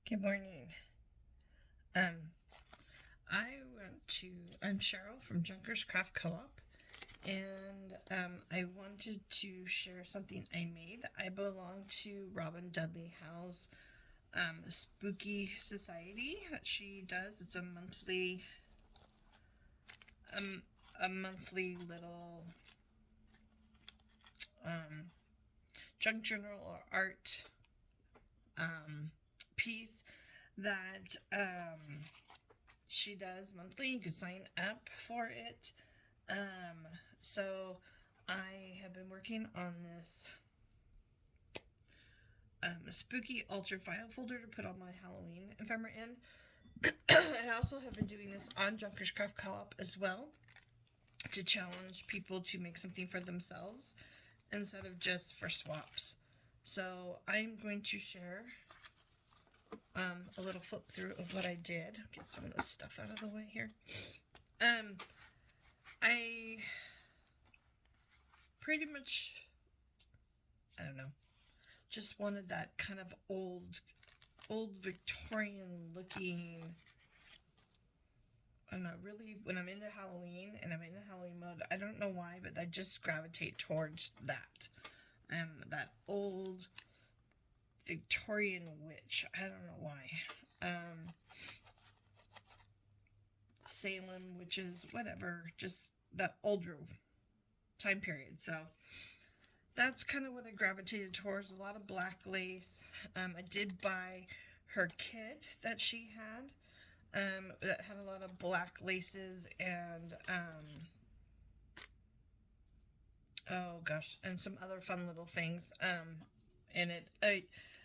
Good morning. Um, I'm Cheryl from Junkers Craft Co-op, and I wanted to share something I made. I belong to Robin Dudley Howes' Spooky Society that she does. It's a monthly little junk journal or art piece that she does monthly. You can sign up for it. So I have been working on this spooky altar file folder to put all my Halloween ephemera in. I also have been doing this on Junkers Craft Co-op as well, to challenge people to make something for themselves instead of just for swaps. So I'm going to share a little flip through of what I did. Get some of this stuff out of the way here. I pretty much, I don't know, just wanted that kind of old Victorian looking. I'm not really, when I'm into Halloween and I'm in the Halloween mode, I don't know why, but I just gravitate towards that. That old Victorian witch. I don't know why. Salem witches, whatever, just that older time period. So that's kind of what I gravitated towards. A lot of black lace. I did buy her kit that she had, that had a lot of black laces and oh gosh, and some other fun little things in it.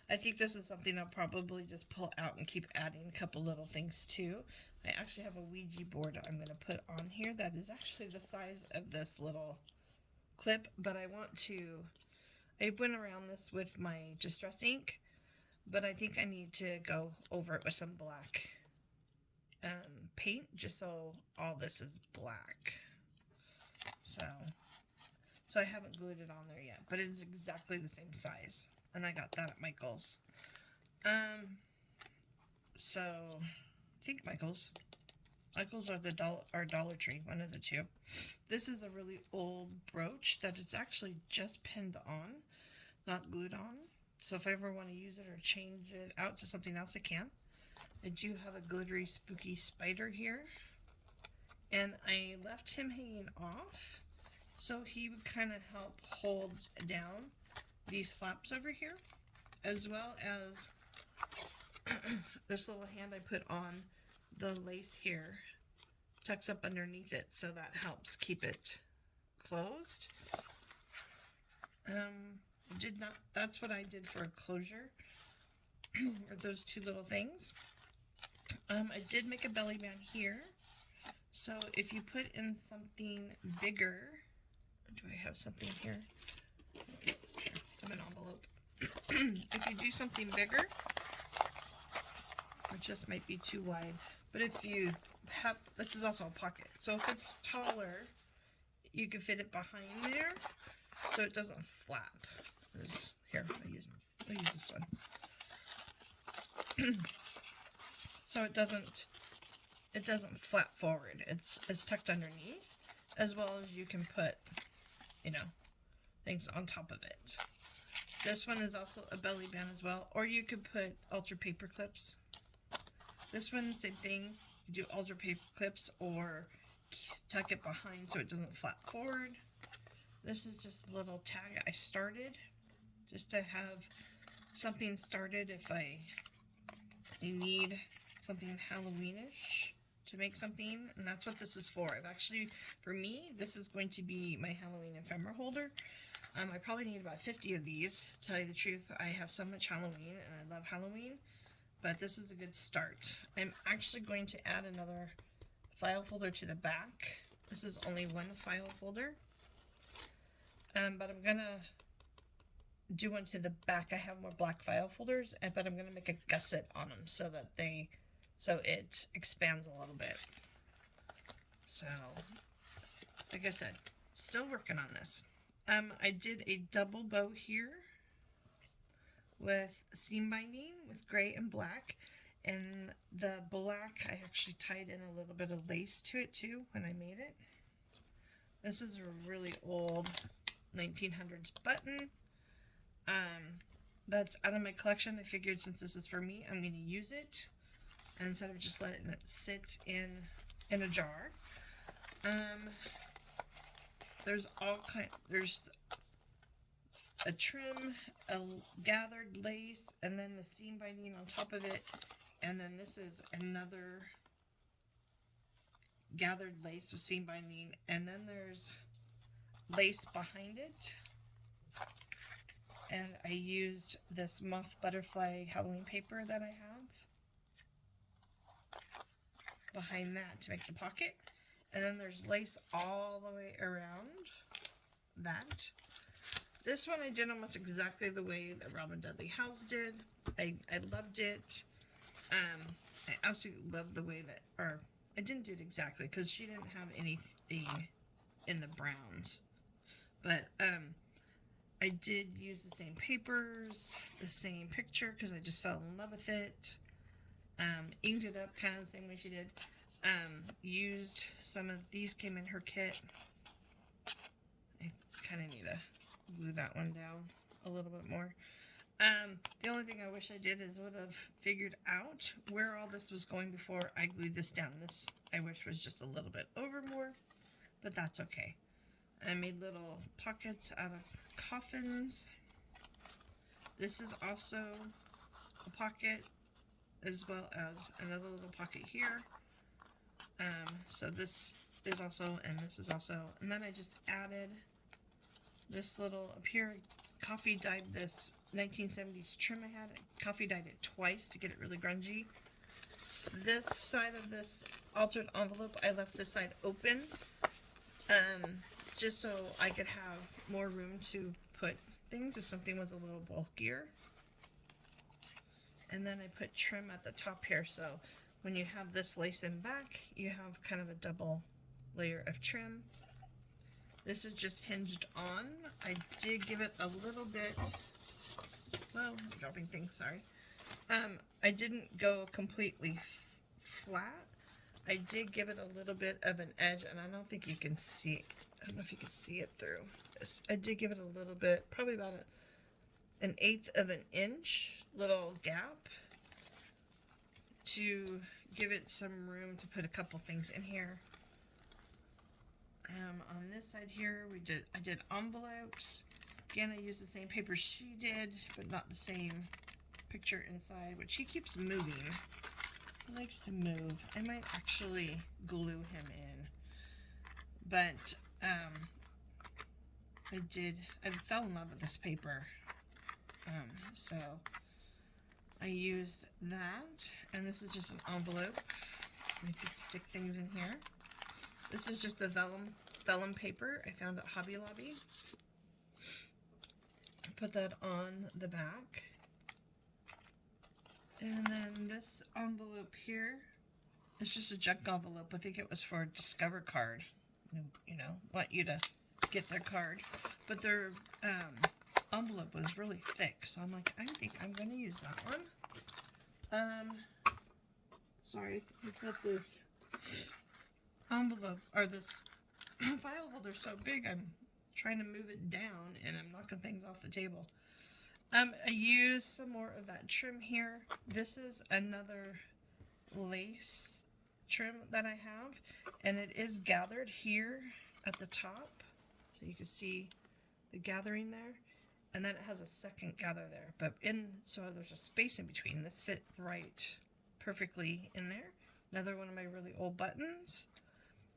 I think this is something I'll probably just pull out and keep adding a couple little things to. I actually have a Ouija board I'm going to put on here that is actually the size of this little clip, but I went around this with my Distress ink, but I think I need to go over it with some black paint, just so all this is black. So I haven't glued it on there yet, but it is exactly the same size, and I got that at Michael's. So I think Michael's or Dollar Tree, one of the two. This is a really old brooch that it's actually just pinned on, not glued on. So if I ever want to use it or change it out to something else, I can. I do have a glittery spooky spider here, and I left him hanging off so he would kind of help hold down these flaps over here, as well as this little hand I put on the lace here tucks up underneath it, so that helps keep it closed. That's what I did for a closure, or those two little things. I did make a belly band here, so if you put in something bigger, do I have something here? Here, I have an envelope. If you do something bigger, it just might be too wide, but if you have, this is also a pocket, so if it's taller, you can fit it behind there so it doesn't flap. Here, I'll use this one. So it doesn't flap forward. It's tucked underneath, as well as you can put, things on top of it. This one is also a belly band as well, or you could put ultra paper clips. This one, same thing. You do ultra paper clips or tuck it behind so it doesn't flap forward. This is just a little tag I started just to have something started if I need something Halloweenish to make something, and that's what this is for. For me, this is going to be my Halloween ephemera holder. I probably need about 50 of these, to tell you the truth. I have so much Halloween, and I love Halloween, but this is a good start. I'm actually going to add another file folder to the back. This is only one file folder, but I'm going to do one to the back. I have more black file folders, but I'm going to make a gusset on them so it expands a little bit. So, like I said, still working on this. I did a double bow here with seam binding with gray and black. And the black, I actually tied in a little bit of lace to it too when I made it. This is a really old 1900s button. That's out of my collection. I figured since this is for me, I'm going to use it. And instead of just letting it sit in a jar. There's a trim, a gathered lace, and then the seam binding on top of it. And then this is another gathered lace with seam binding. And then there's lace behind it. And I used this moth butterfly Halloween paper that I have behind that to make the pocket. And then there's lace all the way around that. This one I did almost exactly the way that Robin Dudley Howes did. I loved it. I absolutely loved the way that, or I didn't do it exactly because she didn't have anything in the browns. But I did use the same papers, the same picture because I just fell in love with it. Inked it up kind of the same way she did. Used some of these, came in her kit. I kind of need to glue that one down a little bit more. The only thing I wish I did is would have figured out where all this was going before I glued this down. This I wish was just a little bit over more, but that's okay. I made little pockets out of coffins. This is also a pocket as well as another little pocket here. So this is also, and this is also, and then I just added this little up here. Coffee dyed this 1970s trim I had. I coffee dyed it twice to get it really grungy. This side of this altered envelope, I left this side open. Just so I could have more room to put things if something was a little bulkier. And then I put trim at the top here, so when you have this lace in back, you have kind of a double layer of trim. This is just hinged on. I did give it a little bit, well, I'm dropping things, sorry. I didn't go completely flat. I did give it a little bit of an edge, and I don't think you can see it. I don't know if you can see it through this. I did give it a little bit, probably about an 1/8 of an inch little gap to give it some room to put a couple things in here. On this side here, I did envelopes. Again, I used the same paper she did, but not the same picture inside, which he keeps moving. He likes to move. I might actually glue him in. But I fell in love with this paper. So I used that, and this is just an envelope. I could stick things in here. This is just a vellum paper I found at Hobby Lobby. Put that on the back. And then this envelope here is just a junk envelope. I think it was for a Discover card. You know, want you to get their card. But their envelope was really thick, so I'm like, I think I'm going to use that one. Sorry, I've got this envelope, or this file holder so big, I'm trying to move it down, and I'm knocking things off the table. I used some more of that trim here. This is another lace trim that I have, and it is gathered here at the top, so you can see the gathering there, and then it has a second gather there, but so there's a space in between. This fit right perfectly in there. Another one of my really old buttons,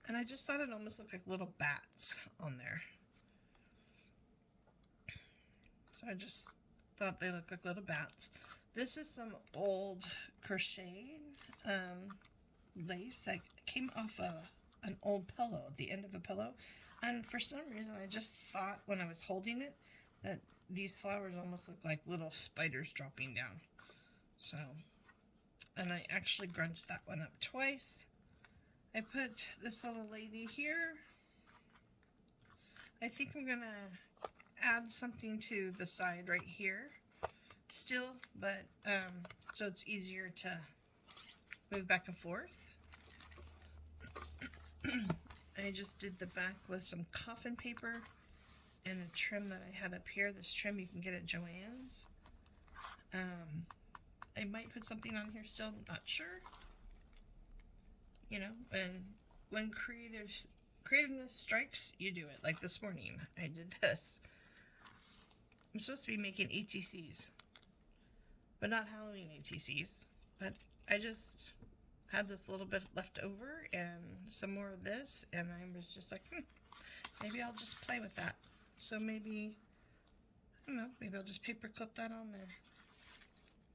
and I just thought it almost looked like little bats on there, so I just thought they looked like little bats. This is some old crocheted lace that came off an old pillow, the end of a pillow, and for some reason I just thought when I was holding it that these flowers almost look like little spiders dropping down. So, and I actually grunged that one up twice. I put this little lady here. I think I'm gonna add something to the side right here. still, but so it's easier to move back and forth. I just did the back with some coffin paper and a trim that I had up here. This trim you can get at Joann's. I might put something on here still, not sure. You know, and when creativeness strikes, you do it. Like this morning, I did this. I'm supposed to be making ATCs, but not Halloween ATCs. But I just had this little bit left over and some more of this, and I was just like, maybe I'll just play with that. So maybe, I don't know, maybe I'll just paper clip that on there.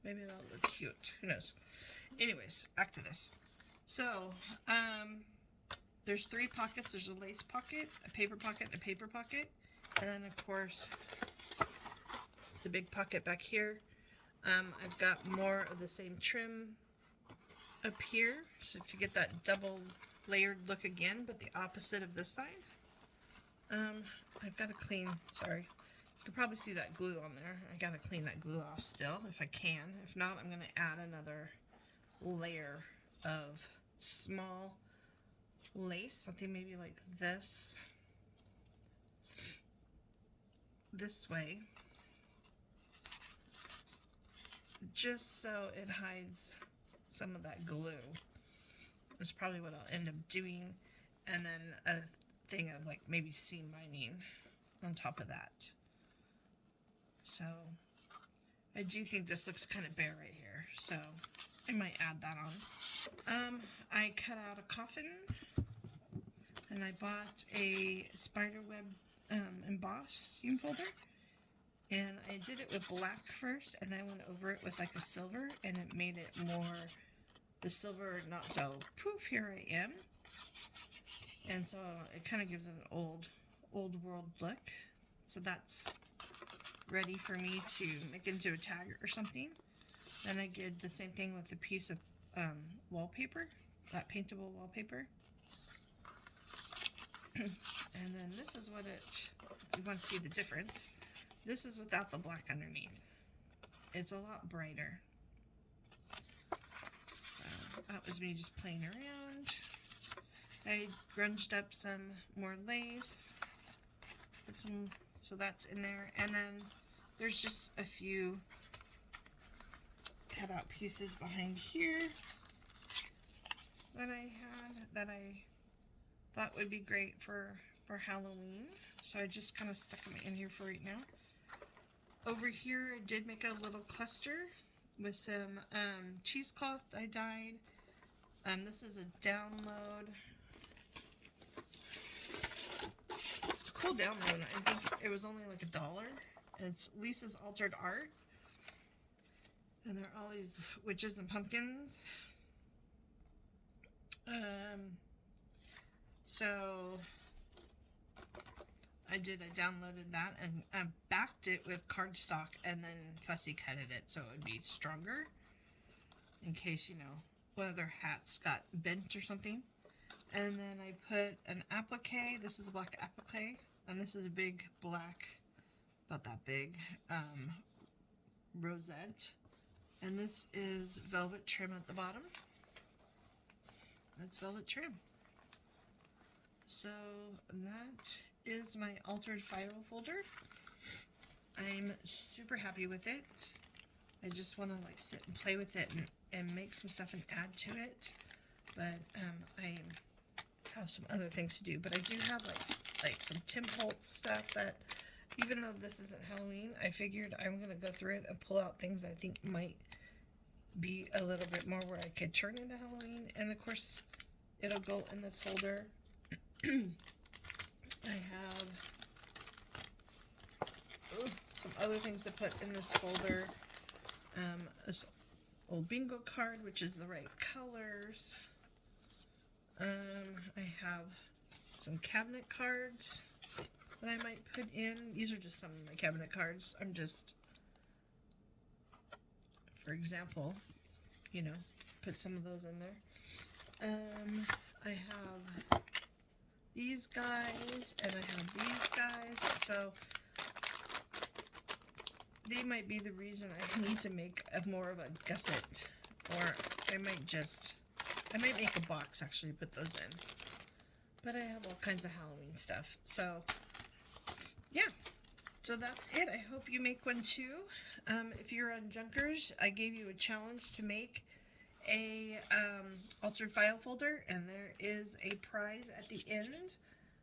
Maybe that'll look cute. Who knows? Anyways, back to this. So, there's 3 pockets. There's a lace pocket, a paper pocket, and a paper pocket. And then, of course, the big pocket back here. I've got more of the same trim up here, so to get that double layered look again, but the opposite of this side. I've got to clean, sorry. You can probably see that glue on there. I got to clean that glue off still, if I can. If not, I'm going to add another layer of small lace, something maybe like this way, just so it hides some of that glue. That's probably what I'll end up doing, and then a thing of like maybe seam binding on top of that. So I do think this looks kind of bare right here, so I might add that on. I cut out a coffin, and I bought a spiderweb emboss seam folder, and I did it with black first, and then I went over it with like a silver, and it made it more, the silver not so poof, here I am. And so it kind of gives it an old world look. So that's ready for me to make into a tag or something. Then I did the same thing with a piece of wallpaper, that paintable wallpaper. And then this is what you want to see the difference. This is without the black underneath. It's a lot brighter. So that was me just playing around. I grunged up some more lace, put some, so that's in there, and then there's just a few cut out pieces behind here that I had that I thought would be great for Halloween, so I just kind of stuck them in here for right now. Over here I did make a little cluster with some cheesecloth I dyed. This is a download. It's a cool download. I think it was only like $1. And it's Lisa's Altered Art. And there are all these witches and pumpkins. So I downloaded that and I backed it with cardstock and then fussy cutted it so it would be stronger in case, you know, one of their hats got bent or something. And then I put an applique. This is a black applique, and this is a big black, about that big, rosette. And this is velvet trim at the bottom. That's velvet trim. So that is my altered file folder. I'm super happy with it. I just want to like sit and play with it and make some stuff and add to it. But I have some other things to do. But I do have like some Tim Holtz stuff that, even though this isn't Halloween, I figured I'm going to go through it and pull out things I think might be a little bit more where I could turn into Halloween. And of course, it'll go in this folder. I have some other things to put in this folder. This old bingo card, which is the right colors. I have some cabinet cards that I might put in. These are just some of my cabinet cards. I'm just, for example, you know, put some of those in there. I have these guys and I have these guys. So they might be the reason I need to make more of a gusset, or I might make a box actually, put those in. But I have all kinds of Halloween stuff. So, yeah. So that's it. I hope you make one too. If you're on Junkers, I gave you a challenge to make a altered file folder, and there is a prize at the end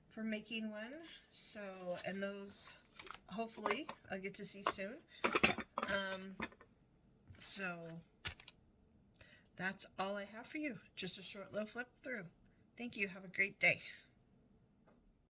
for making one. So, and those, hopefully, I'll get to see soon. So, that's all I have for you. Just a short little flip through. Thank you. Have a great day.